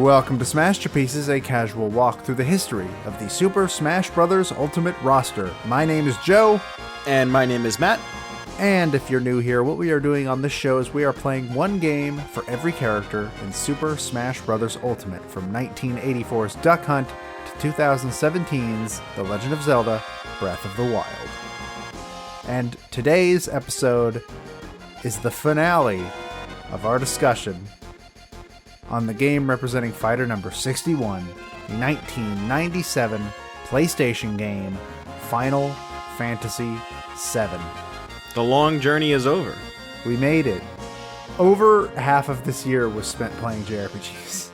Welcome to Smashterpieces, a casual walk through the history of the Super Smash Bros. Ultimate roster. My name is Joe. And my name is Matt. And if you're new here, what we are doing on this show is we are playing one game for every character in Super Smash Bros. Ultimate, from 1984's Duck Hunt to 2017's The Legend of Zelda: Breath of the Wild. And today's episode is the finale of our discussion on the game representing fighter number 61, the 1997 PlayStation game, Final Fantasy VII. The long journey is over. We made it. Over half of this year was spent playing JRPGs.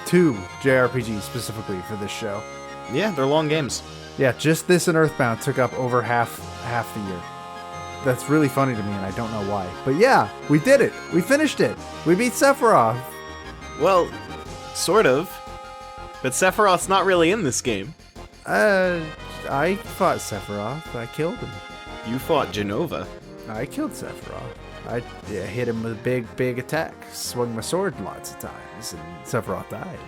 2 JRPGs specifically for this show. Yeah, they're long games. Yeah, just this and Earthbound took up over half the year. That's really funny to me, and I don't know why. But yeah, we did it. We finished it. We beat Sephiroth. Well, sort of. But Sephiroth's not really in this game. I fought Sephiroth. I killed him. You fought Genova. I killed Sephiroth. I hit him with a big attack. Swung my sword lots of times, and Sephiroth died.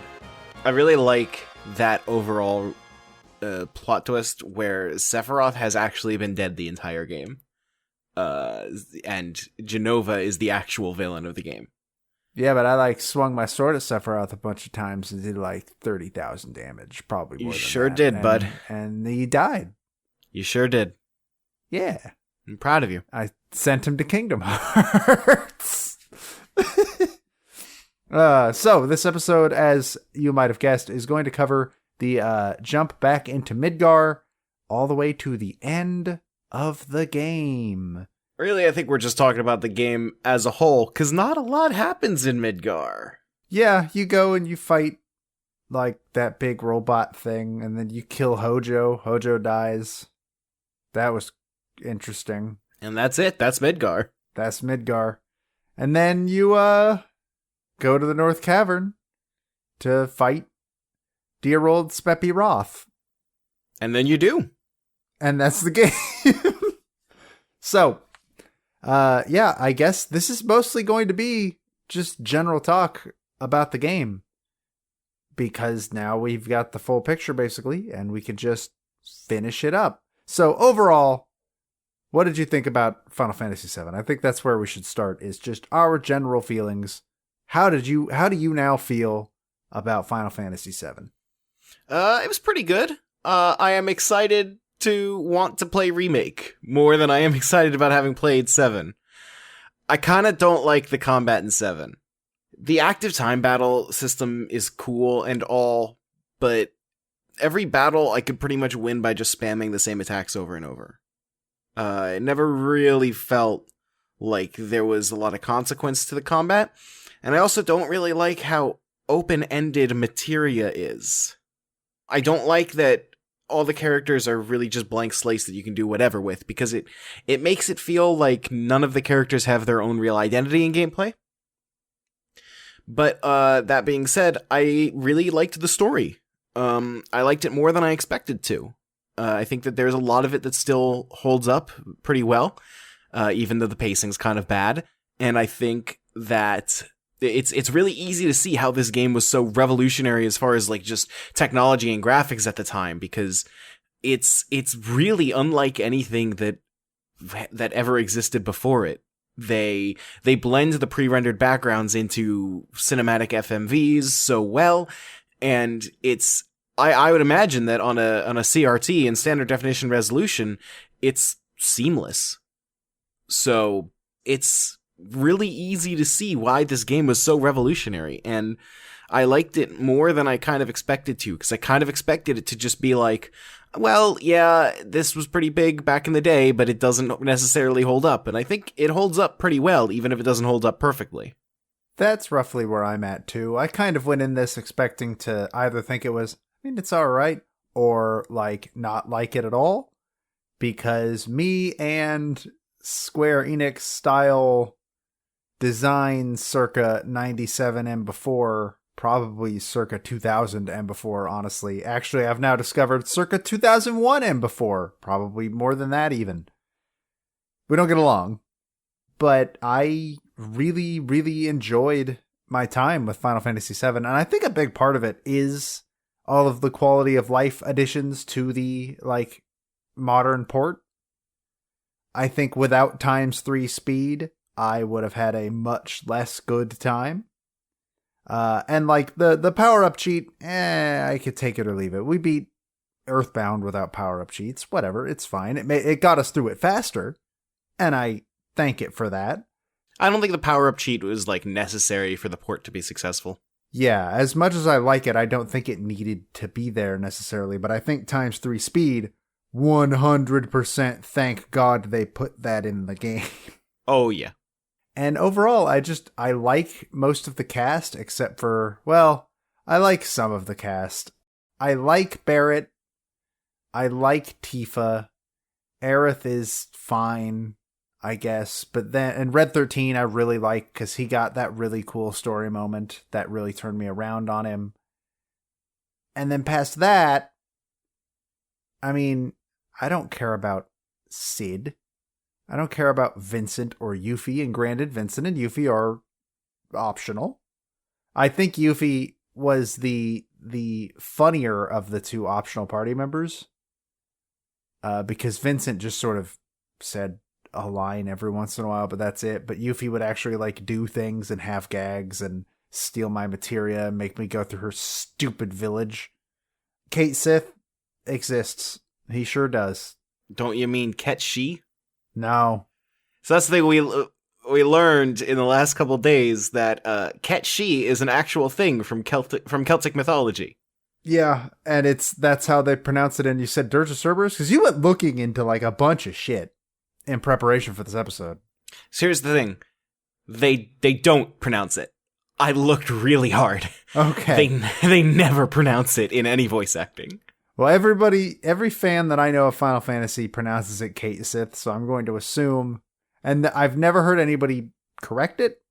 I really like that overall plot twist where Sephiroth has actually been dead the entire game. And Genova is the actual villain of the game. Yeah, but I swung my sword at Sephiroth a bunch of times and did 30,000 damage, probably more than that. You sure did, bud. And he died. You sure did. Yeah. I'm proud of you. I sent him to Kingdom Hearts. So this episode, as you might have guessed, is going to cover the jump back into Midgar all the way to the end of the game. Really, I think we're just talking about the game as a whole, because not a lot happens in Midgar. Yeah, you go and you fight that big robot thing, and then you kill Hojo. Hojo dies. That was interesting. And that's it. That's Midgar. That's Midgar. And then you go to the North Cavern to fight dear old Sephiroth. And then you do. And that's the game. So, yeah, I guess this is mostly going to be just general talk about the game. Because now we've got the full picture, basically, and we can just finish it up. So, overall, what did you think about Final Fantasy VII? I think that's where we should start, is just our general feelings. How do you now feel about Final Fantasy VII? It was pretty good. I am excited to want to play Remake more than I am excited about having played 7. I kind of don't like the combat in 7. The active time battle system is cool and all, but every battle I could pretty much win by just spamming the same attacks over and over. It never really felt like there was a lot of consequence to the combat, and I also don't really like how open-ended materia is. I don't like that all the characters are really just blank slates that you can do whatever with, because it makes it feel like none of the characters have their own real identity in gameplay. But that being said, I really liked the story. I liked it more than I expected to. I think that there's a lot of it that still holds up pretty well, even though the pacing's kind of bad. And I think that it's really easy to see how this game was so revolutionary as far as just technology and graphics at the time, because it's really unlike anything that ever existed before it. They blend the pre-rendered backgrounds into cinematic FMVs so well, and it's I would imagine that on a CRT in standard definition resolution, it's seamless. So it's really easy to see why this game was so revolutionary, and I liked it more than I kind of expected to, because I kind of expected it to just be well, yeah, this was pretty big back in the day, but it doesn't necessarily hold up, and I think it holds up pretty well, even if it doesn't hold up perfectly. That's roughly where I'm at, too. I kind of went in this expecting to either think it was, it's alright, or, not like it at all, because me and Square Enix style design circa 97 and before, probably circa 2000 and before, honestly. Actually, I've now discovered circa 2001 and before, probably more than that even. We don't get along, but I really, really enjoyed my time with Final Fantasy VII, and I think a big part of it is all of the quality of life additions to the like modern port. I think without ×3 speed, I would have had a much less good time. And like the power-up cheat, I could take it or leave it. We beat Earthbound without power-up cheats. Whatever, it's fine. It got us through it faster, and I thank it for that. I don't think the power-up cheat was like necessary for the port to be successful. Yeah, as much as I like it, I don't think it needed to be there necessarily, but I think ×3 speed, 100% thank God they put that in the game. Oh, yeah. And overall, I like most of the cast, except for, well, I like some of the cast. I like Barrett. I like Tifa. Aerith is fine, I guess. But then, and Red 13 I really like, because he got that really cool story moment that really turned me around on him. And then past that, I mean, I don't care about Sid. I don't care about Vincent or Yuffie, and granted, Vincent and Yuffie are optional. I think Yuffie was the funnier of the two optional party members, because Vincent just sort of said a line every once in a while, but that's it. But Yuffie would actually like do things and have gags and steal my materia and make me go through her stupid village. Kate Sith exists. He sure does. Don't you mean Ketshi? No. So that's the thing we learned in the last couple days, that Ketshi is an actual thing from Celtic mythology. Yeah, and that's how they pronounce it. And you said Dirge of Cerberus? Because you went looking into like a bunch of shit in preparation for this episode. So here's the thing. They don't pronounce it. I looked really hard. Okay. They never pronounce it in any voice acting. Well, every fan that I know of Final Fantasy pronounces it Kate Sith, so I'm going to assume, and I've never heard anybody correct it.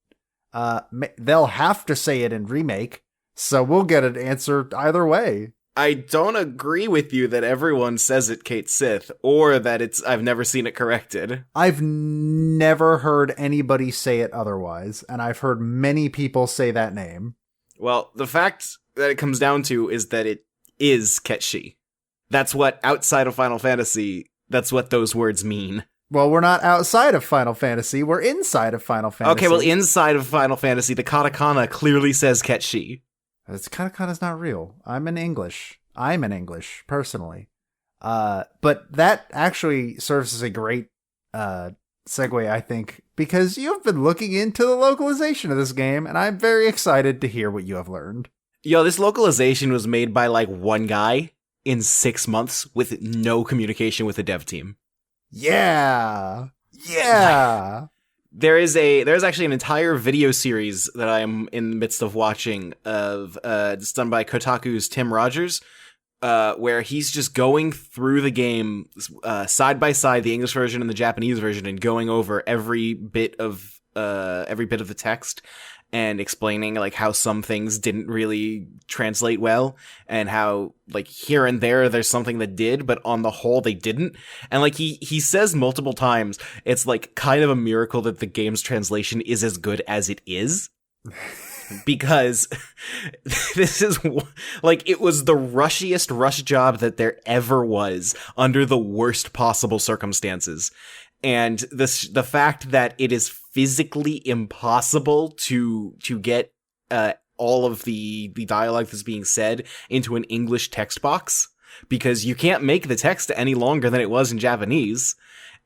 They'll have to say it in Remake, so we'll get an answer either way. I don't agree with you that everyone says it Kate Sith, or that I've never seen it corrected. I've never heard anybody say it otherwise, and I've heard many people say that name. Well, the fact that it comes down to is that it is Ketshi. That's what, outside of Final Fantasy, that's what those words mean. Well, we're not outside of Final Fantasy, we're inside of Final Fantasy. Okay, well, inside of Final Fantasy, the katakana clearly says Ketshi. Katakana's not real. I'm in English, personally. But that actually serves as a great segue, I think, because you've been looking into the localization of this game, and I'm very excited to hear what you have learned. Yo, this localization was made by like one guy in 6 months with no communication with the dev team. Yeah. There's actually an entire video series that I'm in the midst of watching of it's done by Kotaku's Tim Rogers, where he's just going through the game side by side, the English version and the Japanese version, and going over every bit of the text and explaining like how some things didn't really translate well, and how like here and there's something that did, but on the whole they didn't. And like he says multiple times, it's like kind of a miracle that the game's translation is as good as it is. Because this is like, it was the rushiest rush job that there ever was under the worst possible circumstances. And the fact that it is physically impossible to get all of the dialogue that's being said into an English text box, because you can't make the text any longer than it was in Japanese.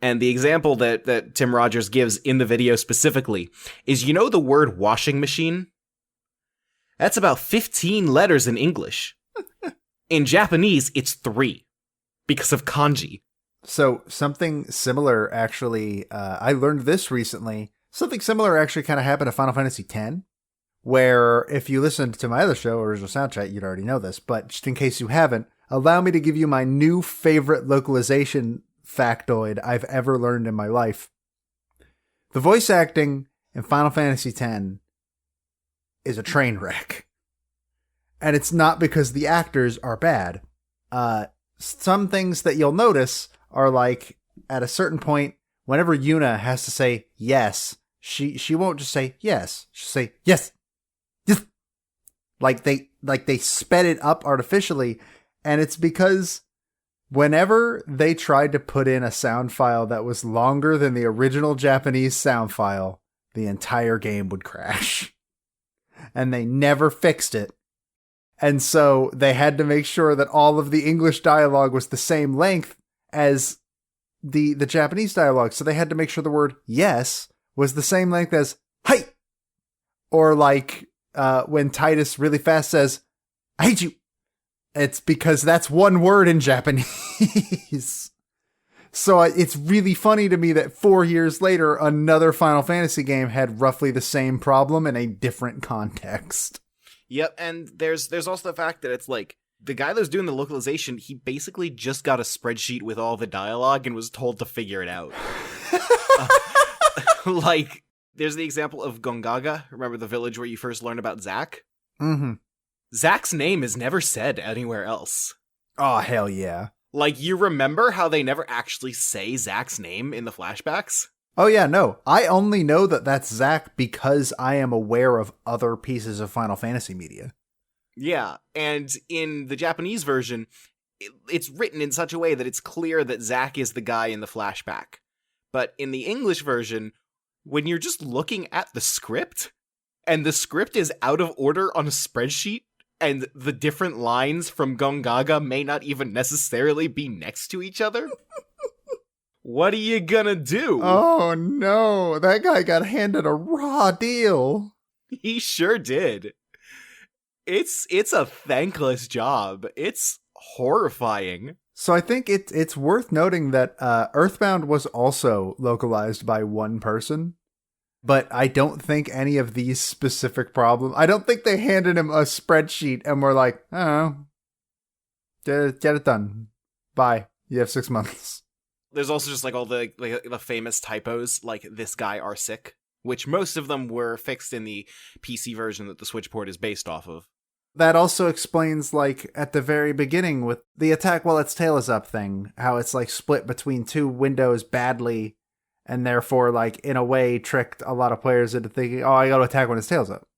And the example that Tim Rogers gives in the video specifically is, you know, the word washing machine? That's about 15 letters in English. In Japanese, it's 3 because of kanji. So something similar actually, I learned this recently. Something similar actually kind of happened to Final Fantasy X, where if you listened to my other show, Original Sound Chat, you'd already know this. But just in case you haven't, allow me to give you my new favorite localization factoid I've ever learned in my life. The voice acting in Final Fantasy X is a train wreck. And it's not because the actors are bad. Some things that you'll notice are like, at a certain point, whenever Yuna has to say yes, she won't just say yes. She'll say yes. They sped it up artificially, and it's because whenever they tried to put in a sound file that was longer than the original Japanese sound file, the entire game would crash. And they never fixed it. And so they had to make sure that all of the English dialogue was the same length as the Japanese dialogue. So they had to make sure the word yes was the same length as "Hey!" Or like when Titus really fast says, "I hate you." It's because that's one word in Japanese. So it's really funny to me that 4 years later, another Final Fantasy game had roughly the same problem in a different context. Yep, and there's also the fact that it's like, the guy that was doing the localization, he basically just got a spreadsheet with all the dialogue and was told to figure it out. Like, there's the example of Gongaga. Remember the village where you first learn about Zack? Mm-hmm. Zack's name is never said anywhere else. Oh, hell yeah. Like, you remember how they never actually say Zack's name in the flashbacks? Oh, yeah, no. I only know that that's Zack because I am aware of other pieces of Final Fantasy media. Yeah, and in the Japanese version, it's written in such a way that it's clear that Zack is the guy in the flashback. But in the English version, when you're just looking at the script, and the script is out of order on a spreadsheet, and the different lines from Gongaga may not even necessarily be next to each other, what are you gonna do? Oh no, that guy got handed a raw deal. He sure did. It's a thankless job. It's horrifying. So I think it's worth noting that Earthbound was also localized by one person, but I don't think any of these specific problems. I don't think they handed him a spreadsheet and were like, "Oh, get it done. Bye. You have 6 months." There's also just like all the famous typos, like "this guy are sick," which most of them were fixed in the PC version that the Switch port is based off of. That also explains, like, at the very beginning with the attack while its tail is up thing, how it's, like, split between two windows badly, and therefore, like, in a way, tricked a lot of players into thinking, "Oh, I gotta attack when its tail's up."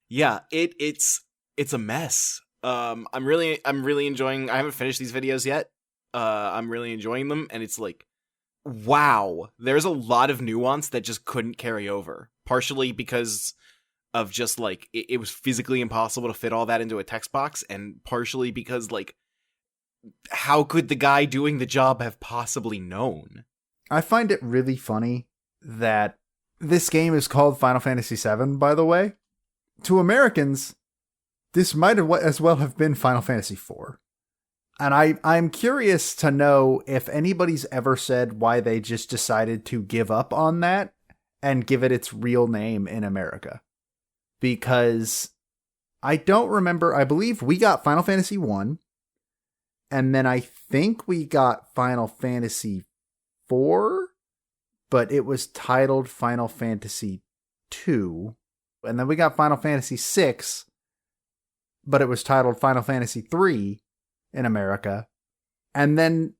Yeah, it's a mess. I'm really enjoying. I haven't finished these videos yet. I'm really enjoying them, and it's like, wow, there's a lot of nuance that just couldn't carry over. Partially because of just, like, it was physically impossible to fit all that into a text box, and partially because, like, how could the guy doing the job have possibly known? I find it really funny that this game is called Final Fantasy VII, by the way. To Americans, this might have as well have been Final Fantasy IV. And I'm curious to know if anybody's ever said why they just decided to give up on that and give it its real name in America. Because I don't remember, I believe we got Final Fantasy I, and then I think we got Final Fantasy IV, but it was titled Final Fantasy II, and then we got Final Fantasy VI, but it was titled Final Fantasy III in America, and then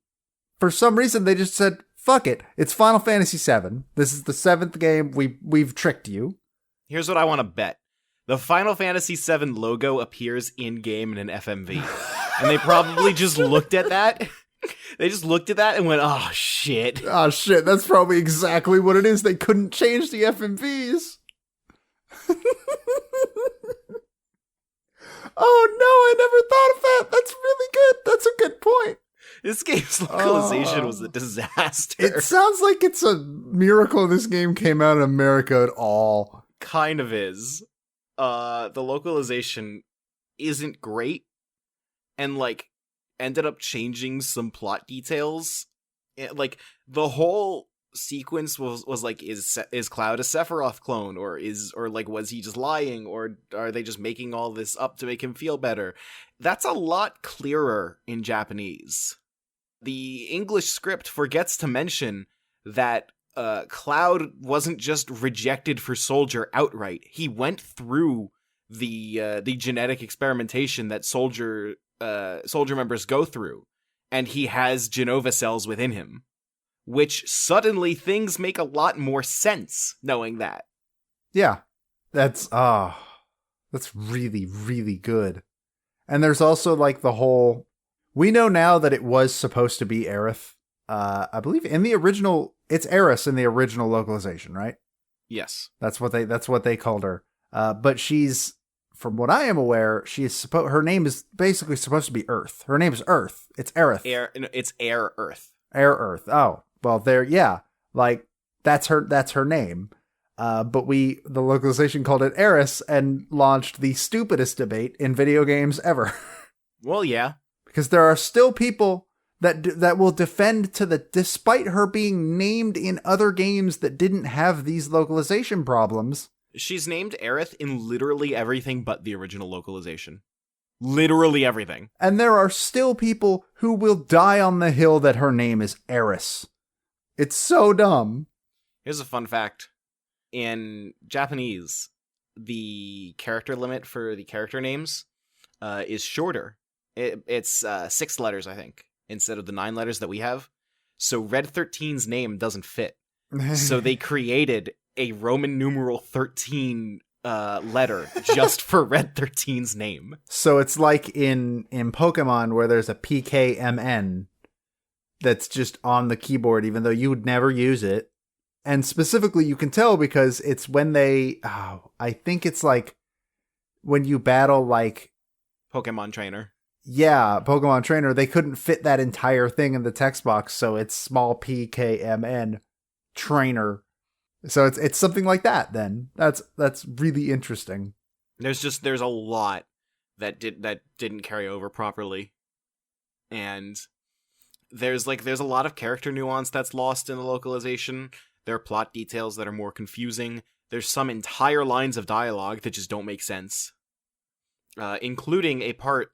for some reason they just said, fuck it, it's Final Fantasy VII, this is the 7th game, we've tricked you. Here's what I want to bet. The Final Fantasy VII logo appears in-game in an FMV. And they probably just looked at that. They just looked at that and went, oh, shit. Oh, shit, that's probably exactly what it is. They couldn't change the FMVs. Oh, no, I never thought of that. That's really good. That's a good point. This game's localization was a disaster. It sounds like it's a miracle this game came out in America at all. Kind of is. The localization isn't great, and, like, ended up changing some plot details. Like, the whole sequence was like, is Cloud a Sephiroth clone, or was he just lying, or are they just making all this up to make him feel better? That's a lot clearer in Japanese. The English script forgets to mention that Cloud wasn't just rejected for Soldier outright. He went through the genetic experimentation that soldier members go through, and he has Genova cells within him, which suddenly things make a lot more sense knowing that. Yeah, that's That's really, really good. And there's also like the whole... We know now that it was supposed to be Aerith. I believe in the original... It's Eris in the original localization, right? Yes. That's what they called her. But she's... From what I am aware, her name is basically supposed to be Earth. Her name is Earth. It's Aerith. It's Air Earth. Air Earth. Oh, well, like that's her name. But the localization called it Eris and launched the stupidest debate in video games ever. Well, yeah, because there are still people that will defend despite her being named in other games that didn't have these localization problems. She's named Aerith in literally everything but the original localization. Literally everything. And there are still people who will die on the hill that her name is Eris. It's so dumb. Here's a fun fact. In Japanese, the character limit for the character names is shorter. It's 6 letters, I think, instead of the 9 letters that we have. So Red 13's name doesn't fit. So they created a Roman numeral 13 letter just for Red 13's name. So it's like in Pokemon where there's a PKMN that's just on the keyboard, even though you would never use it. And specifically, you can tell because it's when I think it's like when you battle like... Pokemon Trainer. Yeah, Pokemon Trainer, they couldn't fit that entire thing in the text box, so it's small PKMN Trainer. So it's something like that then. That's really interesting. There's a lot that didn't carry over properly. And there's a lot of character nuance that's lost in the localization. There are plot details that are more confusing. There's some entire lines of dialogue that just don't make sense. Including a part...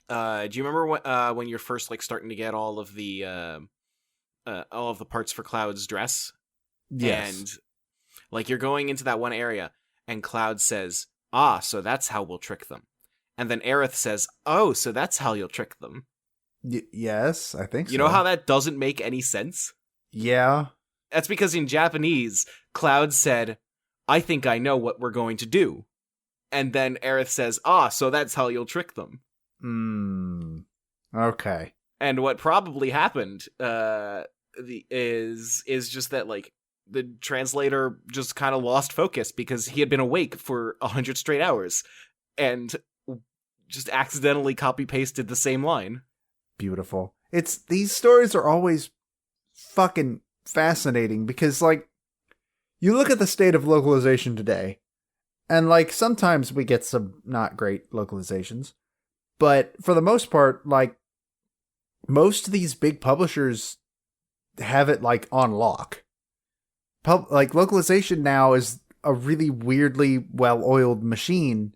do you remember when you're first like starting to get all of the parts for Cloud's dress? Yes. And like you're going into that one area and Cloud says, so that's how we'll trick them. And then Aerith says, oh, so that's how you'll trick them. Yes, I think so. You know how that doesn't make any sense? Yeah. That's because in Japanese, Cloud said, I think I know what we're going to do. And then Aerith says, so that's how you'll trick them. Okay. And what probably happened is just that like the translator just kind of lost focus because he had been awake for 100 straight hours and just accidentally copy pasted the same line. Beautiful. These stories are always fucking fascinating because like you look at the state of localization today and like sometimes we get some not great localizations, but for the most part, like most of these big publishers have it like on lock. Like localization now is a really weirdly well-oiled machine.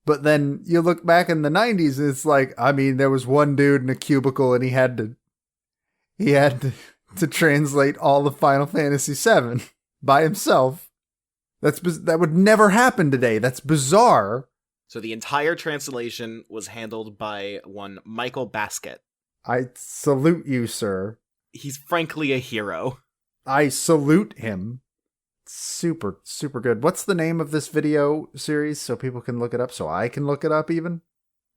But then you look back in the 90s and it's like, I mean, there was one dude in a cubicle and he had to translate all of Final Fantasy VII by himself. That would never happen today. That's bizarre. So the entire translation was handled by one Michael Basket. I salute you, sir. He's frankly a hero. I salute him. Super, super good. What's the name of this video series so people can look it up, so I can look it up even?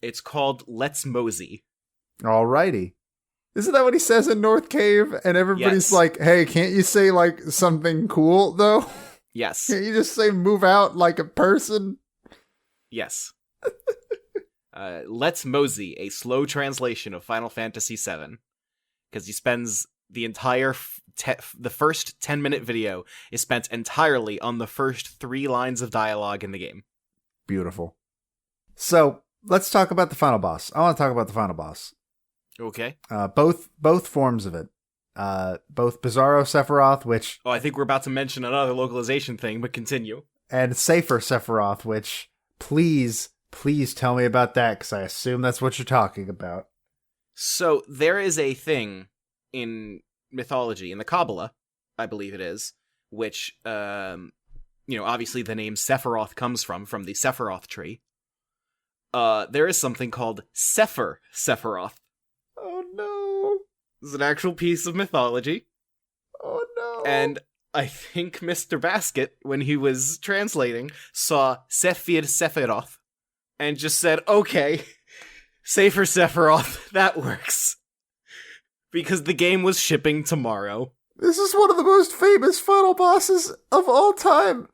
It's called Let's Mosey. Alrighty. Isn't that what he says in North Cave? And everybody's like, hey, can't you say like something cool though? Yes. Can't you just say move out like a person? Yes. Let's Mosey, a slow translation of Final Fantasy VII. Because he spends the entire... the first 10-minute video is spent entirely on the first 3 lines of dialogue in the game. Beautiful. So, let's talk about the final boss. I want to talk about the final boss. Okay. Both forms of it. Both Bizarro Sephiroth, which... I think we're about to mention another localization thing, but continue. And Safer Sephiroth, which... Please tell me about that, because I assume that's what you're talking about. So, there is a thing in mythology, in the Kabbalah, I believe it is, which, obviously the name Sephiroth comes from the Sephiroth tree. There is something called Sephiroth. Oh no. This is an actual piece of mythology. Oh no. And I think Mr. Basket, when he was translating, saw Sephiroth and just said, okay, Safer Sephiroth, that works. Because the game was shipping tomorrow. This is one of the most famous final bosses of all time.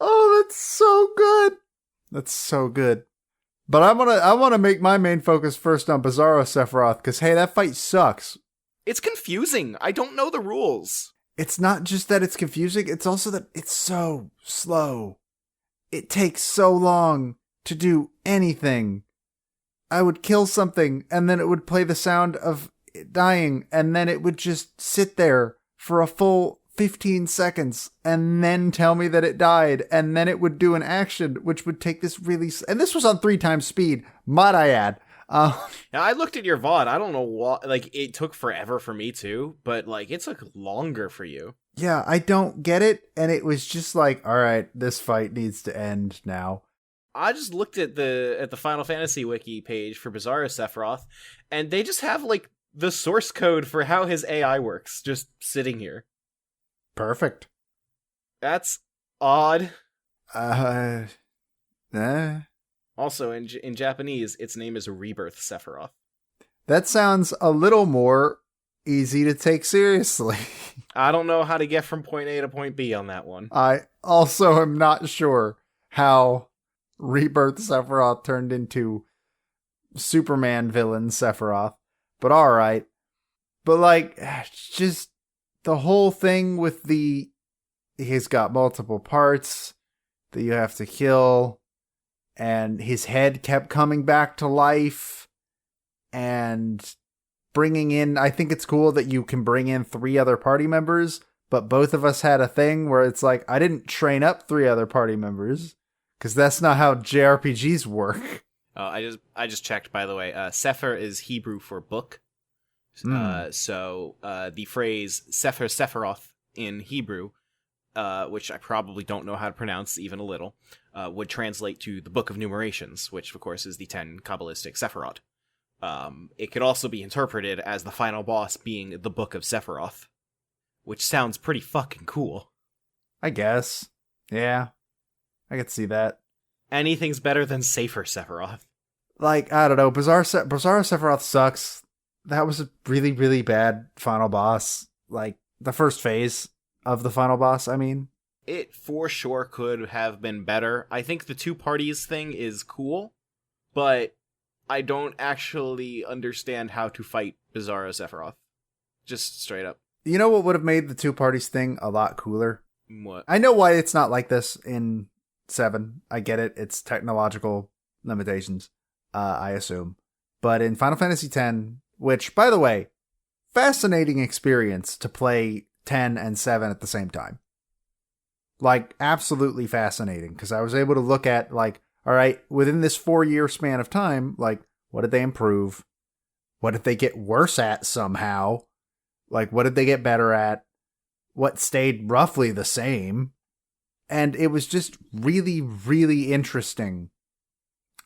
Oh, that's so good. That's so good. But I want to make my main focus first on Bizarro Sephiroth, because hey, that fight sucks. It's confusing. I don't know the rules. It's not just that it's confusing, it's also that it's so slow. It takes so long to do anything. I would kill something, and then it would play the sound of it dying, and then it would just sit there for a full 15 seconds, and then tell me that it died, and then it would do an action, which would take this really... And this was on 3 times speed, might I add. Now, I looked at your VOD. I don't know what... Like, it took forever for me, too, but, like, it took longer for you. Yeah, I don't get it, and it was just like, alright, this fight needs to end now. I just looked at the Final Fantasy Wiki page for Bizarro Sephiroth, and they just have, like, the source code for how his AI works, just sitting here. Perfect. That's odd. Also, in Japanese, its name is Rebirth Sephiroth. That sounds a little more easy to take seriously. I don't know how to get from point A to point B on that one. I also am not sure how Rebirth Sephiroth turned into Superman villain Sephiroth, but alright. But like, just the whole thing with he's got multiple parts that you have to kill, and his head kept coming back to life, and bringing in, I think it's cool that you can bring in 3 other party members, but both of us had a thing where it's like, I didn't train up 3 other party members, because that's not how JRPGs work. I just checked, by the way. Sefer is Hebrew for book. So the phrase Sefer Sephiroth in Hebrew, which I probably don't know how to pronounce even a little, would translate to the Book of Numerations, which of course is the 10 Kabbalistic Sephiroth. It could also be interpreted as the final boss being the Book of Sephiroth, which sounds pretty fucking cool. I guess. Yeah. I could see that. Anything's better than Safer Sephiroth. Like, I don't know, Bizarro Sephiroth sucks. That was a really, really bad final boss. Like, the first phase of the final boss, I mean. It for sure could have been better. I think the 2 parties thing is cool, but I don't actually understand how to fight Bizarro Sephiroth. Just straight up. You know what would have made the 2 parties thing a lot cooler? What? I know why it's not like this in 7. I get it. It's technological limitations, I assume. But in Final Fantasy X, which, by the way, fascinating experience to play 10 and 7 at the same time. Like, absolutely fascinating, because I was able to look at, like, all right, within this 4-year span of time, like, what did they improve? What did they get worse at somehow? Like, what did they get better at? What stayed roughly the same? And it was just really, really interesting.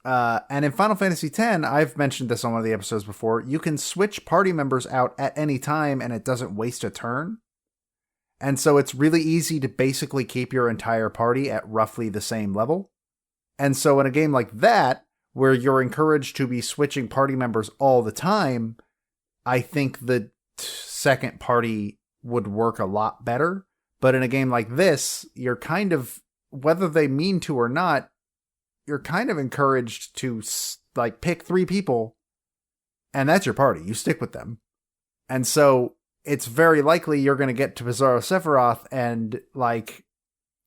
And in Final Fantasy X, I've mentioned this on one of the episodes before, you can switch party members out at any time and it doesn't waste a turn. And so it's really easy to basically keep your entire party at roughly the same level. And so in a game like that, where you're encouraged to be switching party members all the time, I think the second party would work a lot better. But in a game like this, you're kind of, whether they mean to or not, you're kind of encouraged to, like, pick 3 people, and that's your party. You stick with them. And so it's very likely you're going to get to Bizarro Sephiroth, and, like,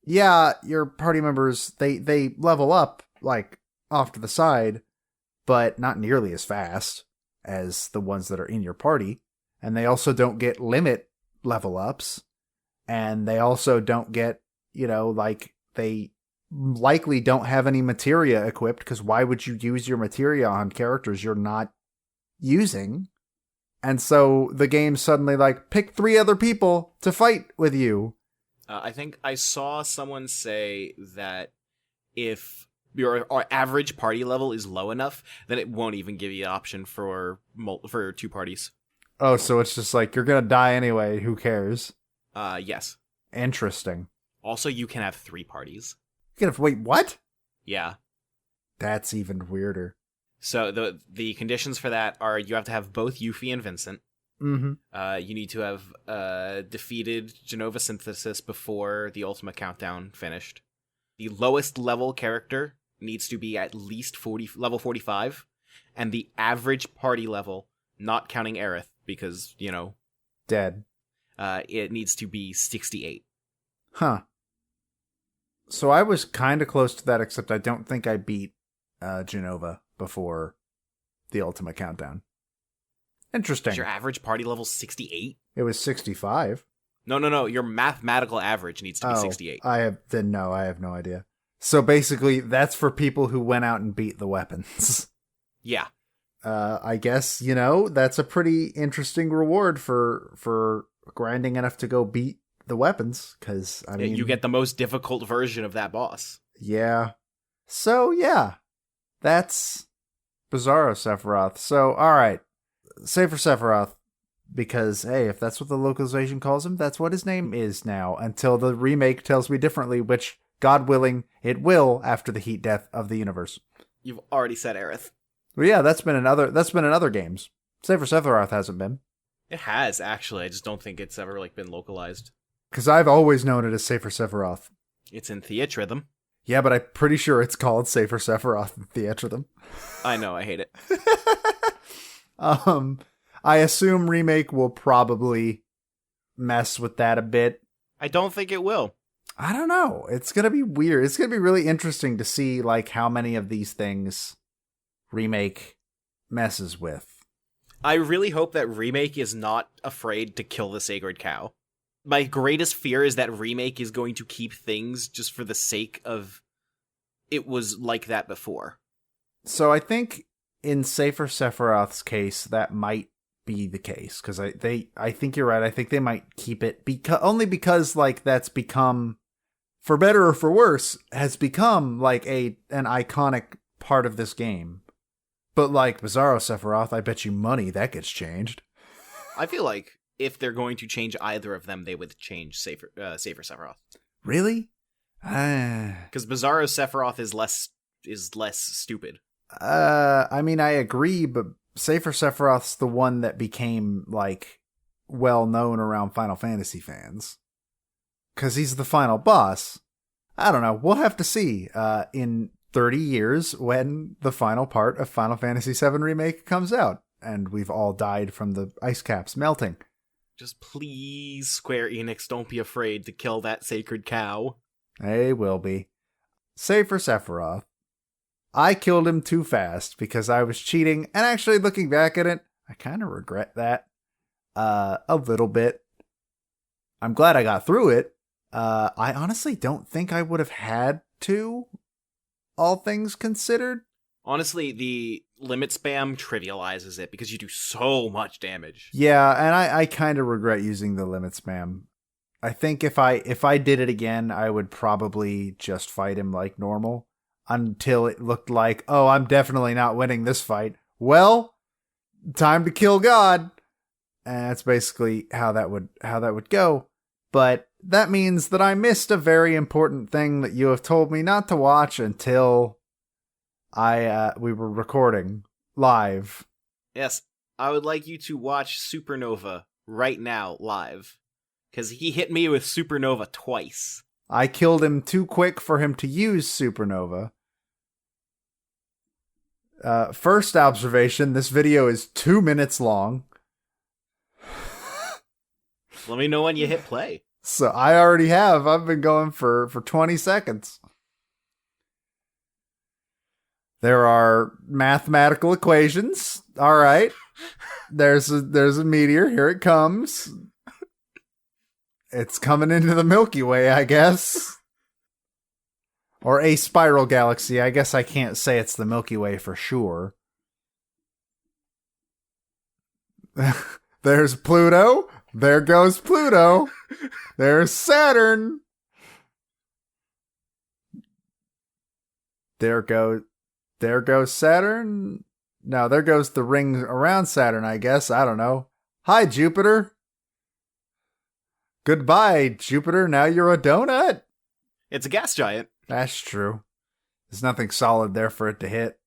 yeah, your party members, they level up, like, off to the side, but not nearly as fast as the ones that are in your party. And they also don't get limit level ups. And they also don't get, you know, like, they likely don't have any materia equipped, because why would you use your materia on characters you're not using? And so the game suddenly, like, pick 3 other people to fight with you. I think I saw someone say that if your average party level is low enough, then it won't even give you an option for 2 parties. Oh, so it's just like, you're gonna die anyway, who cares? Yes. Interesting. Also, you can have 3 parties. Wait, what? Yeah. That's even weirder. So the conditions for that are you have to have both Yuffie and Vincent. Mm-hmm. You need to have defeated Genova Synthesis before the Ultima Countdown finished. The lowest level character needs to be at least level 45, and the average party level, not counting Aerith, because, Dead. It needs to be 68. Huh. So I was kind of close to that, except I don't think I beat Genova before the Ultima Countdown. Interesting. Is your average party level 68? It was 65. No. Your mathematical average needs to be 68. I have no idea. So basically, that's for people who went out and beat the weapons. Yeah. I guess, that's a pretty interesting reward for grinding enough to go beat the weapons, because, I mean... You get the most difficult version of that boss. Yeah. So, yeah. That's Bizarro Sephiroth. So, alright. Say for Sephiroth, because, hey, if that's what the localization calls him, that's what his name is now, until the remake tells me differently, which, God willing, it will after the heat death of the universe. You've already said Aerith. Well, yeah, that's been in other games. Say for Sephiroth hasn't been. It has, actually. I just don't think it's ever been localized. Because I've always known it as Say for Sephiroth. It's in Theatrhythm. Yeah, but I'm pretty sure it's called Say for Sephiroth in Theatrhythm. I know, I hate it. I assume remake will probably mess with that a bit. I don't think it will. I don't know. It's going to be weird. It's going to be really interesting to see how many of these things remake messes with. I really hope that remake is not afraid to kill the sacred cow. My greatest fear is that remake is going to keep things just for the sake of it was like that before. So I think in Safer Sephiroth's case, that might be the case, because I think you're right. I think they might keep it only because that's become, for better or for worse, has become an iconic part of this game. But Bizarro Sephiroth, I bet you money that gets changed. I feel like if they're going to change either of them, they would change Safer Sephiroth. Really? Because Bizarro Sephiroth is less stupid. I mean, I agree, but Safer Sephiroth's the one that became well known around Final Fantasy fans, because he's the final boss. I don't know. We'll have to see in 30 years when the final part of Final Fantasy VII Remake comes out, and we've all died from the ice caps melting. Just please, Square Enix, don't be afraid to kill that sacred cow. They will be. Safer Sephiroth. I killed him too fast because I was cheating, and actually looking back at it, I kind of regret that a little bit. I'm glad I got through it. I honestly don't think I would have had to, all things considered. Honestly, the limit spam trivializes it because you do so much damage. Yeah, and I kind of regret using the limit spam. I think if I did it again, I would probably just fight him like normal until it looked like, oh, I'm definitely not winning this fight. Well, time to kill God. And that's basically how that would go. But that means that I missed a very important thing that you have told me not to watch until we were recording live. Yes, I would like you to watch Supernova right now live, because he hit me with Supernova twice. I killed him too quick for him to use Supernova. First observation, this video is 2 minutes long. Let me know when you hit play. So I already have. I've been going for 20 seconds. There are mathematical equations. All right. There's a meteor. Here it comes. It's coming into the Milky Way, I guess. Or a spiral galaxy. I guess I can't say it's the Milky Way for sure. There's Pluto. There goes Pluto. There's Saturn. There goes Saturn. No, there goes the ring around Saturn, I guess. I don't know. Hi, Jupiter. Goodbye, Jupiter. Now you're a donut. It's a gas giant. That's true. There's nothing solid there for it to hit.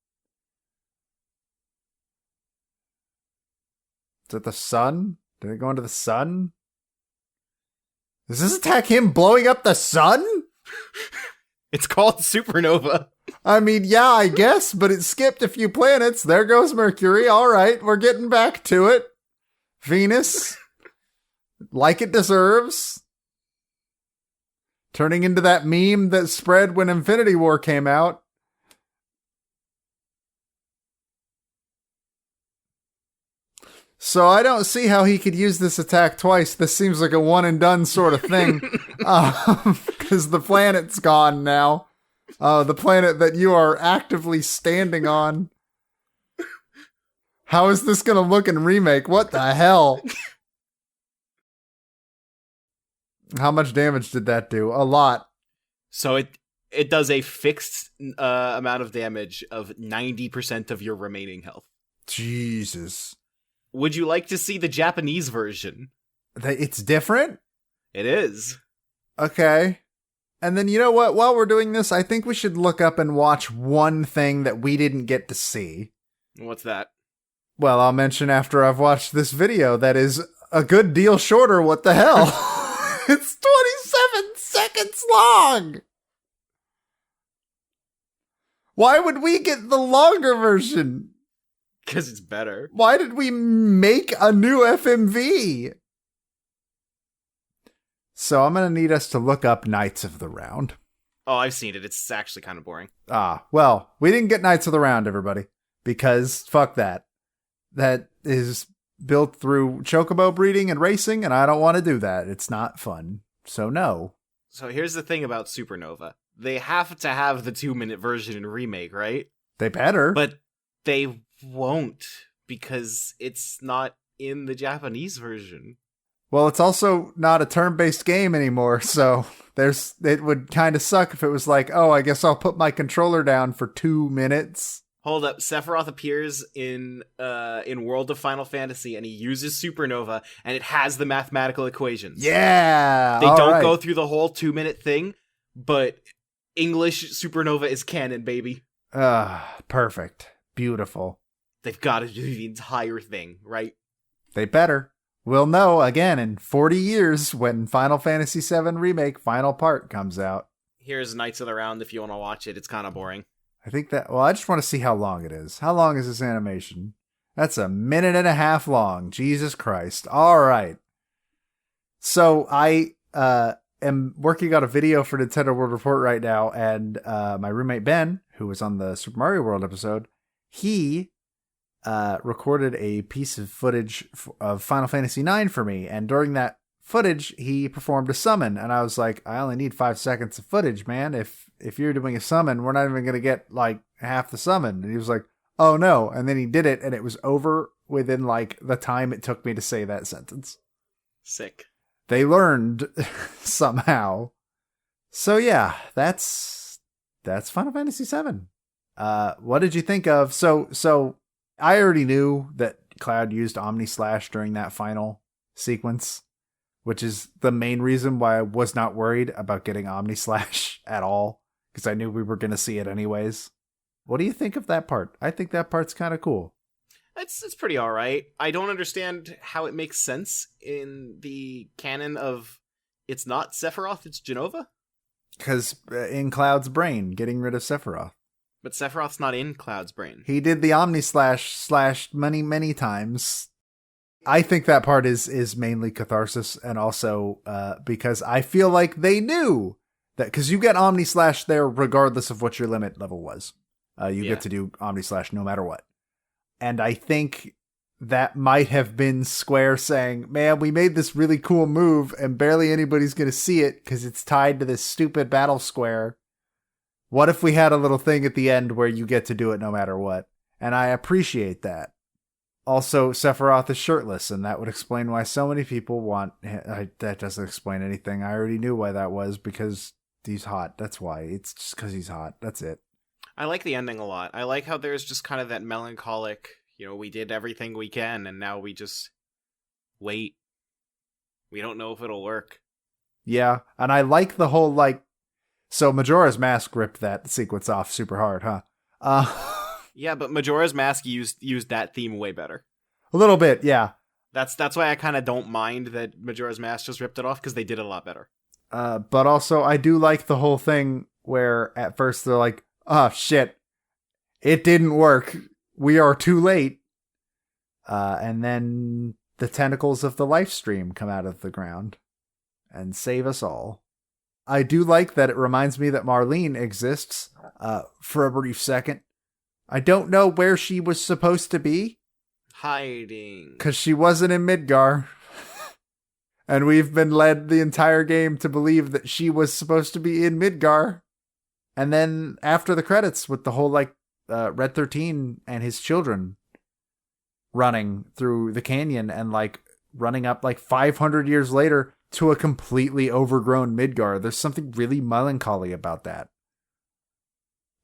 Is it the sun? Did it go into the sun? Does this attack him blowing up the sun? It's called Supernova. I mean, yeah, I guess, but it skipped a few planets. There goes Mercury. All right, we're getting back to it. Venus, like it deserves. Turning into that meme that spread when Infinity War came out. So I don't see how he could use this attack twice. This seems like a one and done sort of thing. Because the planet's gone now. The planet that you are actively standing on. How is this going to look in Remake? What the hell? How much damage did that do? A lot. So it does a fixed amount of damage of 90% of your remaining health. Jesus. Would you like to see the Japanese version? It's different? It is. Okay. And then you know what? While we're doing this, I think we should look up and watch one thing that we didn't get to see. What's that? Well, I'll mention after I've watched this video that is a good deal shorter. What the hell? It's 27 seconds long! Why would we get the longer version? Because it's better. Why did we make a new FMV? So I'm going to need us to look up Knights of the Round. Oh, I've seen it. It's actually kind of boring. Well, we didn't get Knights of the Round, everybody. Because fuck that. That is built through chocobo breeding and racing, and I don't want to do that. It's not fun. So no. So here's the thing about Supernova. They have to have the 2-minute version in Remake, right? They better. But they won't, because it's not in the Japanese version. Well, it's also not a turn-based game anymore, so it would kind of suck if it was like, oh, I guess I'll put my controller down for 2 minutes. Hold up, Sephiroth appears in World of Final Fantasy, and he uses Supernova, and it has the mathematical equations. Yeah! They don't go through the whole 2-minute thing, but English Supernova is canon, baby. Perfect. Beautiful. They've got to do the entire thing, right? They better. We'll know again in 40 years when Final Fantasy VII Remake Final Part comes out. Here's Knights of the Round if you want to watch it. It's kind of boring. I think I just want to see how long it is. How long is this animation? That's 1.5 minutes long. Jesus Christ. All right. So I am working on a video for Nintendo World Report right now, and my roommate Ben, who was on the Super Mario World episode, he recorded a piece of footage of Final Fantasy IX for me, and during that footage, he performed a summon, and I was like, I only need 5 seconds of footage, man. If you're doing a summon, we're not even going to get, like, half the summon. And he was like, oh, no. And then he did it, and it was over within, like, the time it took me to say that sentence. Sick. They learned somehow. So, yeah, that's Final Fantasy VII. What did you think of... So I already knew that Cloud used Omni Slash during that final sequence, which is the main reason why I was not worried about getting Omni Slash at all, because I knew we were going to see it anyways. What do you think of that part? I think that part's kind of cool. It's pretty alright. I don't understand how it makes sense in the canon of it's not Sephiroth, it's Jenova. Because in Cloud's brain, getting rid of Sephiroth. But Sephiroth's not in Cloud's brain. He did the Omni Slash many times. I think that part is mainly catharsis, and also because I feel like they knew that, because you get Omni Slash there regardless of what your limit level was. You get to do Omni Slash no matter what. And I think that might have been Square saying, man, we made this really cool move and barely anybody's going to see it because it's tied to this stupid battle square. What if we had a little thing at the end where you get to do it no matter what? And I appreciate that. Also, Sephiroth is shirtless, and that would explain why so many people want... that doesn't explain anything. I already knew why that was, because he's hot. That's why. It's just because he's hot. That's it. I like the ending a lot. I like how there's just kind of that melancholic, we did everything we can, and now we just wait. We don't know if it'll work. Yeah, and I like the whole, like, so Majora's Mask ripped that sequence off super hard, huh? Yeah, but Majora's Mask used that theme way better. A little bit, yeah. That's why I kind of don't mind that Majora's Mask just ripped it off, because they did it a lot better. But also, I do like the whole thing where at first they're like, oh, shit, it didn't work. We are too late. And then the tentacles of the life stream come out of the ground and save us all. I do like that it reminds me that Marlene exists for a brief second. I don't know where she was supposed to be. Hiding. Because she wasn't in Midgar. And we've been led the entire game to believe that she was supposed to be in Midgar. And then after the credits with the whole, like, Red 13 and his children running through the canyon and, like, running up, like, 500 years later to a completely overgrown Midgar. There's something really melancholy about that.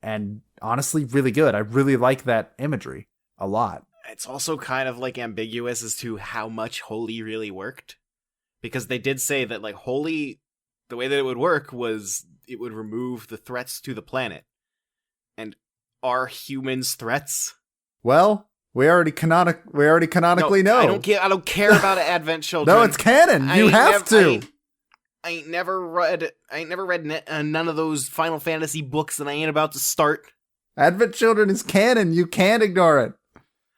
And honestly, really good. I really like that imagery a lot. It's also kind of, like, ambiguous as to how much Holy really worked. Because they did say that, like, Holy, the way that it would work was it would remove the threats to the planet. And are humans threats? Well, we already canonically know. I don't care about Advent Children. No, it's canon. You have to. I ain't never read none of those Final Fantasy books, and I ain't about to start. Advent Children is canon. You can't ignore it.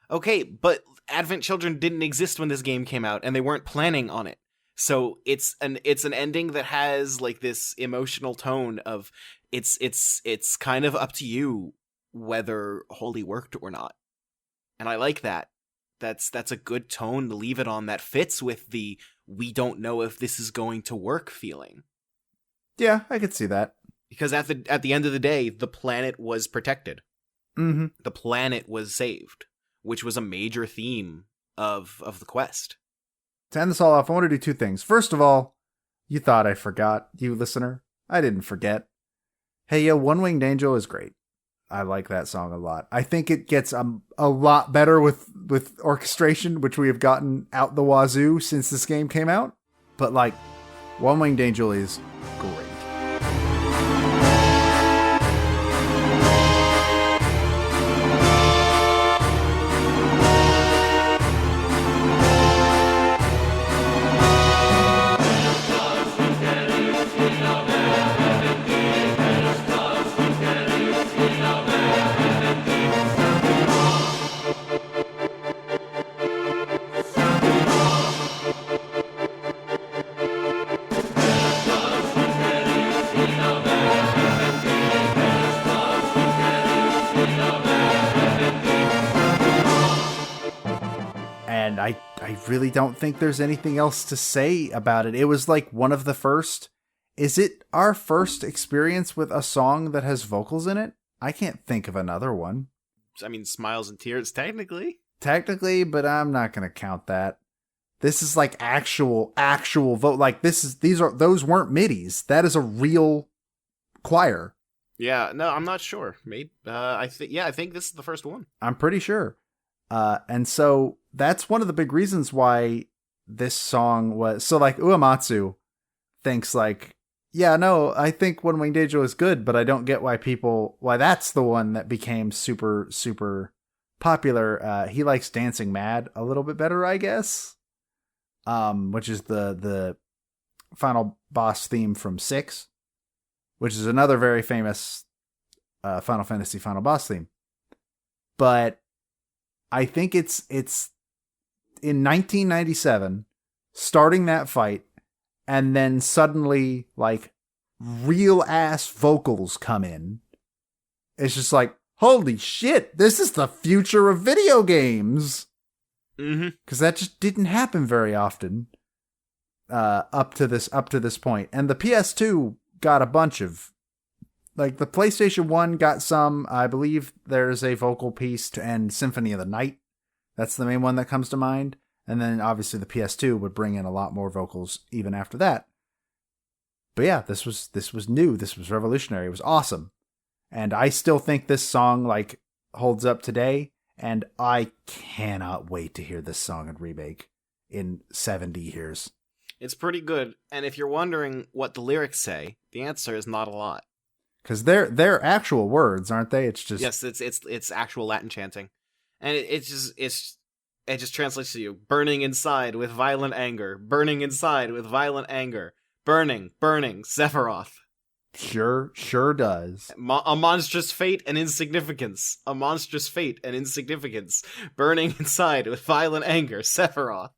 Okay, but Advent Children didn't exist when this game came out, and they weren't planning on it. So it's an ending that has, like, this emotional tone of it's kind of up to you whether Holy worked or not. And I like that. That's a good tone to leave it on that fits with the we don't know if this is going to work feeling. Yeah, I could see that. Because at the end of the day, the planet was protected. Mm-hmm. The planet was saved, which was a major theme of the quest. To end this all off, I want to do two things. First of all, you thought I forgot, you listener. I didn't forget. Hey, yo, One Winged Angel is great. I like that song a lot. I think it gets a lot better with orchestration, which we have gotten out the wazoo since this game came out. But, like, One Winged Angel is great. And I really don't think there's anything else to say about it. It was like one of the first. Is it our first experience with a song that has vocals in it? I can't think of another one. I mean, Smiles and Tears, technically. Technically, but I'm not going to count that. This is like actual vote. Like those weren't midis. That is a real choir. Yeah, no, I'm not sure. Maybe I think this is the first one. I'm pretty sure. And so that's one of the big reasons why this song was so, like, Uematsu thinks like, yeah, no, I think One Winged Angel is good, but I don't get why that's the one that became super, super popular. He likes Dancing Mad a little bit better, I guess. Which is the final boss theme from 6, which is another very famous Final Fantasy final boss theme. But I think it's in 1997, starting that fight, and then suddenly, like, real ass vocals come in. It's just like, holy shit, this is the future of video games. Mm-hmm. Because that just didn't happen very often up to this point. And the PS2 got a bunch of, like, the PlayStation 1 got some. I believe there's a vocal piece to end Symphony of the Night. That's the main one that comes to mind. And then obviously the PS2 would bring in a lot more vocals even after that. But yeah, this was new. This was revolutionary. It was awesome. And I still think this song, like, holds up today. And I cannot wait to hear this song in remake. in 70 years. It's pretty good, and if you're wondering what the lyrics say, the answer is not a lot. Because they're actual words, aren't they? It's just... Yes, it's actual Latin chanting. And it just translates to you, burning inside with violent anger, burning inside with violent anger, burning, Sephiroth. Sure does. A monstrous fate and insignificance. A monstrous fate and insignificance. Burning inside with violent anger, Sephiroth.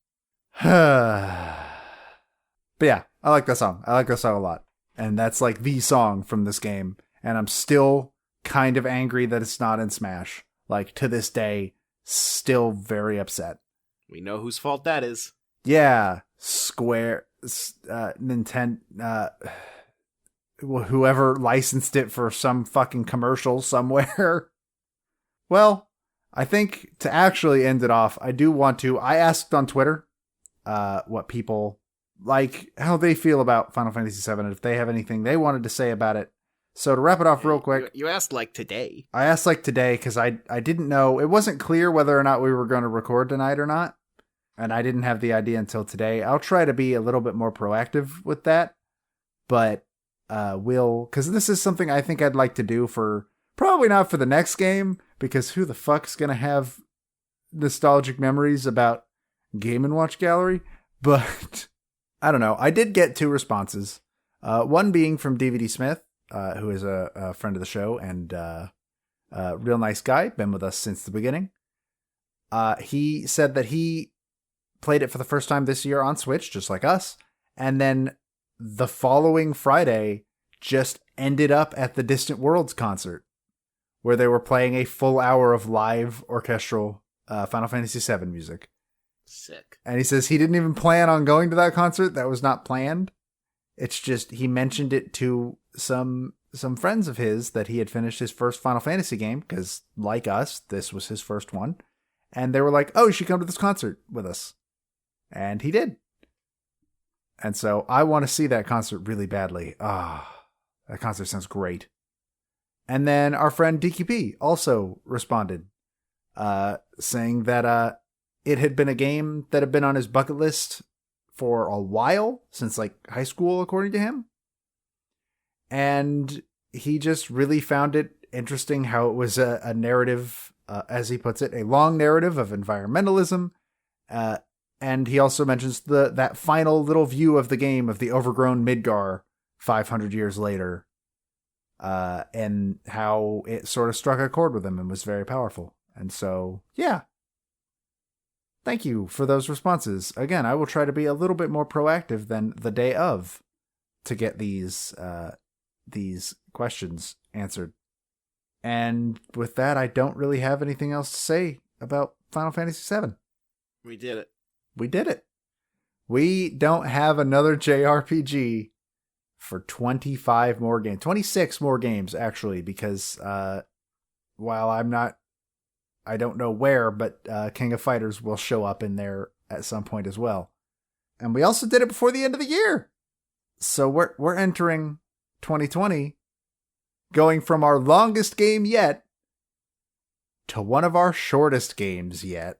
But yeah, I like that song. I like that song a lot. And that's like the song from this game. And I'm still kind of angry that it's not in Smash. Like, to this day, still very upset. We know whose fault that is. Yeah, Square, Nintendo, whoever licensed it for some fucking commercial somewhere. Well, I think to actually end it off, I asked on Twitter what people like, how they feel about Final Fantasy VII, and if they have anything they wanted to say about it. So to wrap it off real quick. You asked like today. I asked like today because I didn't know. It wasn't clear whether or not we were going to record tonight or not. And I didn't have the idea until today. I'll try to be a little bit more proactive with that. But because this is something I think I'd like to do for, probably not for the next game, because who the fuck's going to have nostalgic memories about Game & Watch Gallery? But I don't know. I did get 2 responses. One being from DVD Smith, who is a friend of the show and a real nice guy, been with us since the beginning. He said that he played it for the first time this year on Switch, just like us, and then the following Friday just ended up at the Distant Worlds concert, where they were playing a full hour of live orchestral Final Fantasy VII music. Sick. And he says he didn't even plan on going to that concert. That was not planned. It's just he mentioned it to some friends of his that he had finished his first Final Fantasy game, because like us, this was his first one. And they were like, oh, you should come to this concert with us. And he did. And so I want to see that concert really badly. That concert sounds great. And then our friend DQP also responded, saying that it had been a game that had been on his bucket list for a while, since like high school, according to him. And he just really found it interesting how it was a narrative, as he puts it, a long narrative of environmentalism. And he also mentions that final little view of the game of the overgrown Midgar 500 years later, and how it sort of struck a chord with him and was very powerful. And so, yeah. Thank you for those responses. Again, I will try to be a little bit more proactive than the day of to get these questions answered. And with that, I don't really have anything else to say about Final Fantasy VII. We did it. We did it. We don't have another JRPG for 25 more games. 26 more games, actually, because while I don't know where, but King of Fighters will show up in there at some point as well. And we also did it before the end of the year. So we're entering 2020, going from our longest game yet to one of our shortest games yet.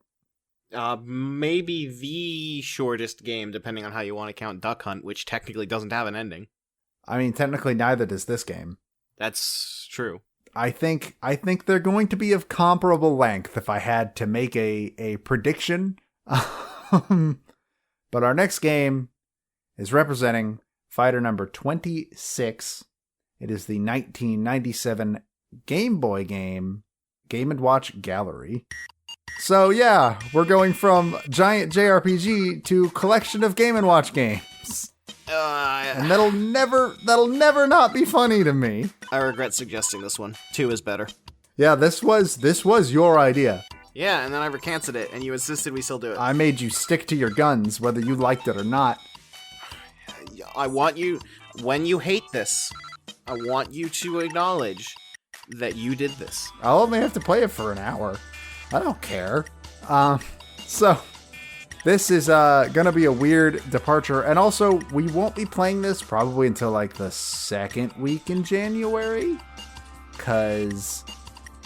Maybe the shortest game, depending on how you want to count Duck Hunt, which technically doesn't have an ending. I mean, technically neither does this game. That's true. I think they're going to be of comparable length if I had to make a prediction. But our next game is representing fighter number 26. It is the 1997 Game Boy game, Game & Watch Gallery. So yeah, we're going from giant JRPG to collection of Game & Watch games. And that'll never not be funny to me. I regret suggesting this one. 2 is better. Yeah, this was your idea. Yeah, and then I recanted it, and you insisted we still do it. I made you stick to your guns, whether you liked it or not. I want you, when you hate this, I want you to acknowledge that you did this. I'll only have to play it for an hour. I don't care. So this is gonna be a weird departure, and also we won't be playing this probably until like the second week in January, cause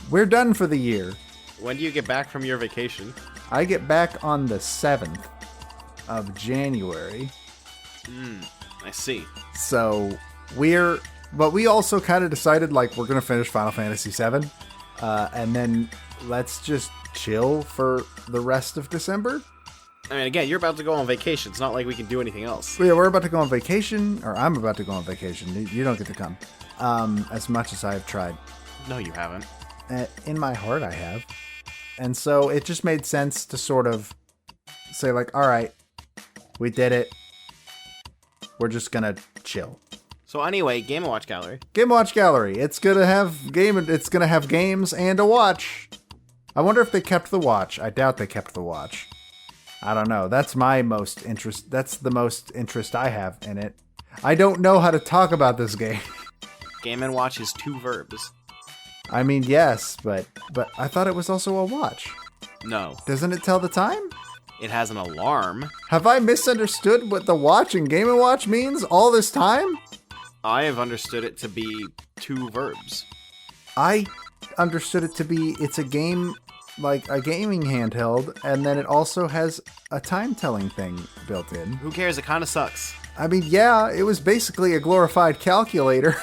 we're done for the year. When do you get back from your vacation? I get back on the 7th. of January. I see. So but we also kind of decided like we're going to finish Final Fantasy VII. And then let's just chill for the rest of December. I mean, again, you're about to go on vacation. It's not like we can do anything else. Yeah, we're about to go on vacation, or I'm about to go on vacation. You don't get to come. As much as I've tried. No, you haven't. In my heart, I have. And so it just made sense to sort of say like, all right, we did it. We're just going to chill. So anyway, Game & Watch Gallery. Game & Watch Gallery. It's gonna have games and a watch. I wonder if they kept the watch. I doubt they kept the watch. I don't know. That's my most interest. That's the most interest I have in it. I don't know how to talk about this game. Game & Watch is 2 verbs. I mean, yes, but I thought it was also a watch. No. Doesn't it tell the time? It has an alarm. Have I misunderstood what the watch in Game & Watch means all this time? I have understood it to be 2 verbs. I understood it to be it's a game, like a gaming handheld, and then it also has a time-telling thing built in. Who cares? It kind of sucks. I mean, yeah, it was basically a glorified calculator.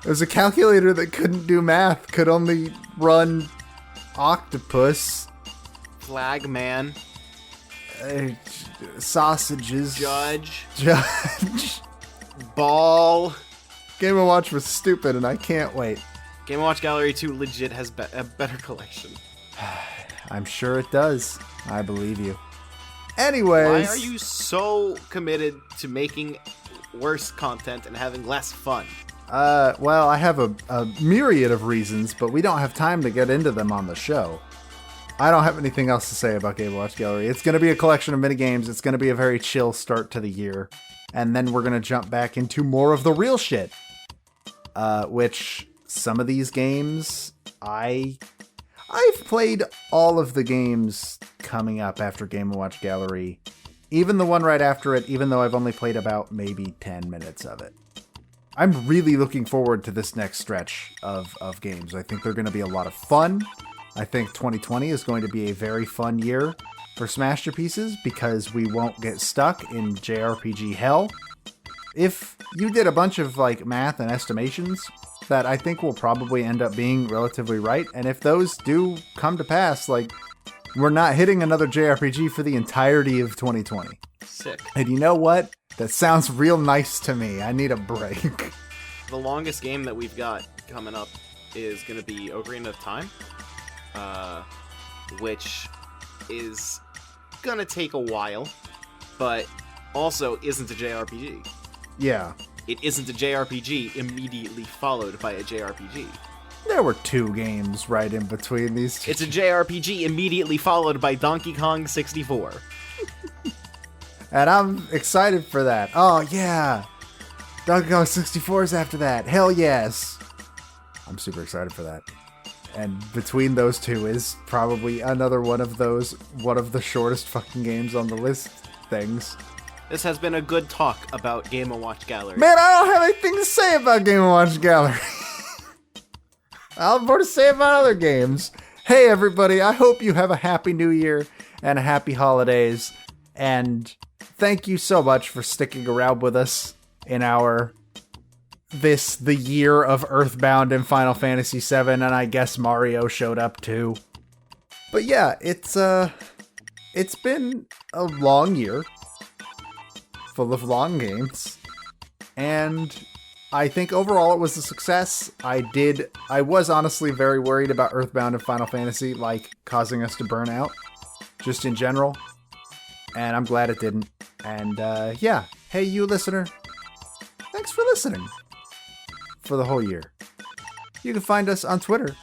It was a calculator that couldn't do math, could only run octopus. Flag man. Sausages. Judge. Ball. Game & Watch was stupid, and I can't wait. Game & Watch Gallery 2 legit has a better collection. I'm sure it does. I believe you. Anyways. Why are you so committed to making worse content and having less fun? Well, I have a myriad of reasons, but we don't have time to get into them on the show. I don't have anything else to say about Game & Watch Gallery. It's going to be a collection of minigames. It's going to be a very chill start to the year. And then we're going to jump back into more of the real shit. Which, some of these games, I've played all of the games coming up after Game & Watch Gallery. Even the one right after it, even though I've only played about maybe 10 minutes of it. I'm really looking forward to this next stretch of games. I think they're going to be a lot of fun. I think 2020 is going to be a very fun year for Smashterpieces because we won't get stuck in JRPG hell. If you did a bunch of like math and estimations, that I think will probably end up being relatively right. And if those do come to pass, like we're not hitting another JRPG for the entirety of 2020. Sick. And you know what? That sounds real nice to me. I need a break. The longest game that we've got coming up is going to be Ocarina of Time, which is going to take a while, but also isn't a JRPG. Yeah. It isn't a JRPG immediately followed by a JRPG. There were 2 games right in between these two. It's a JRPG immediately followed by Donkey Kong 64. And I'm excited for that. Oh, yeah. Donkey Kong 64 is after that. Hell yes. I'm super excited for that. And between those two is probably another one of the shortest fucking games on the list things. This has been a good talk about Game & Watch Gallery. Man, I don't have anything to say about Game & Watch Gallery. I'll have more to say about other games. Hey, everybody. I hope you have a happy new year and a happy holidays. And thank you so much for sticking around with us in the year of Earthbound and Final Fantasy VII, and I guess Mario showed up too. But yeah, it's been a long year, full of long games, and I think overall it was a success. I was honestly very worried about Earthbound and Final Fantasy, like, causing us to burn out, just in general. And I'm glad it didn't. And, yeah. Hey, you listener. Thanks for listening. For the whole year. You can find us on Twitter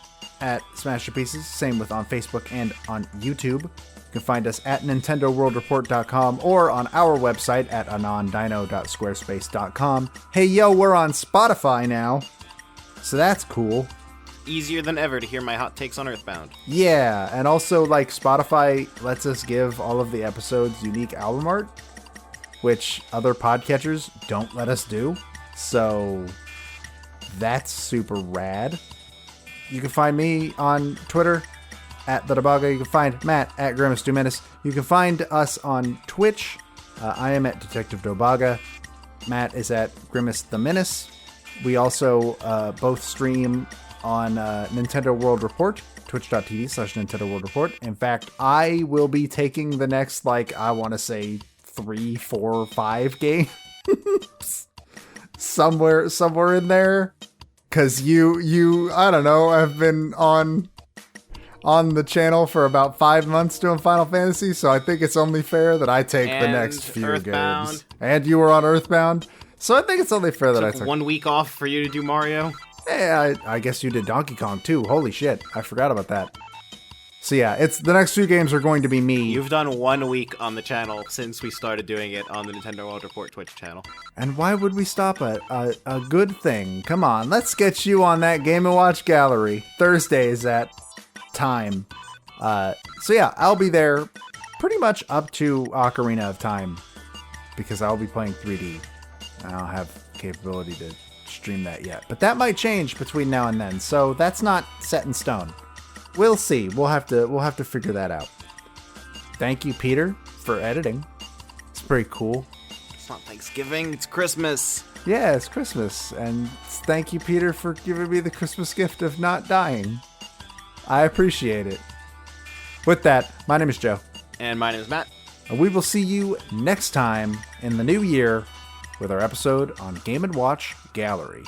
at Smashterpieces. Same with on Facebook and on YouTube. You can find us at NintendoWorldReport.com or on our website at anondino.squarespace.com. Hey, yo, we're on Spotify now. So that's cool. Easier than ever to hear my hot takes on Earthbound. Yeah, and also, like, Spotify lets us give all of the episodes unique album art, which other podcatchers don't let us do. So that's super rad. You can find me on Twitter at the Debaga. You can find Matt at Grimace Dumenace. You can find us on Twitch. I am at Detective Dobaga. Matt is at Grimace the Menace. We also both stream on Nintendo World Report, twitch.tv/Nintendo World Report. In fact, I will be taking the next, I want to say 3, 4, 5 games somewhere in there. Because you, I don't know, have been on the channel for about 5 months doing Final Fantasy, so I think it's only fair that I take the next few Earthbound. games. And you were on Earthbound, so I think it's only fair that I took 1 week off for you to do Mario. Hey, I guess you did Donkey Kong too. Holy shit, I forgot about that. So yeah, it's the next 2 games are going to be me. You've done 1 week on the channel since we started doing it on the Nintendo World Report Twitch channel. And why would we stop at a good thing? Come on, let's get you on that Game & Watch gallery. Thursdays at time. So yeah, I'll be there pretty much up to Ocarina of Time. Because I'll be playing 3D. I don't have capability to stream that yet. But that might change between now and then. So that's not set in stone. We'll see. We'll have to figure that out. Thank you, Peter, for editing. It's pretty cool. It's not Thanksgiving, it's Christmas. Yeah, it's Christmas. And thank you, Peter, for giving me the Christmas gift of not dying. I appreciate it. With that, my name is Joe. And my name is Matt. And we will see you next time in the new year with our episode on Game & Watch Gallery.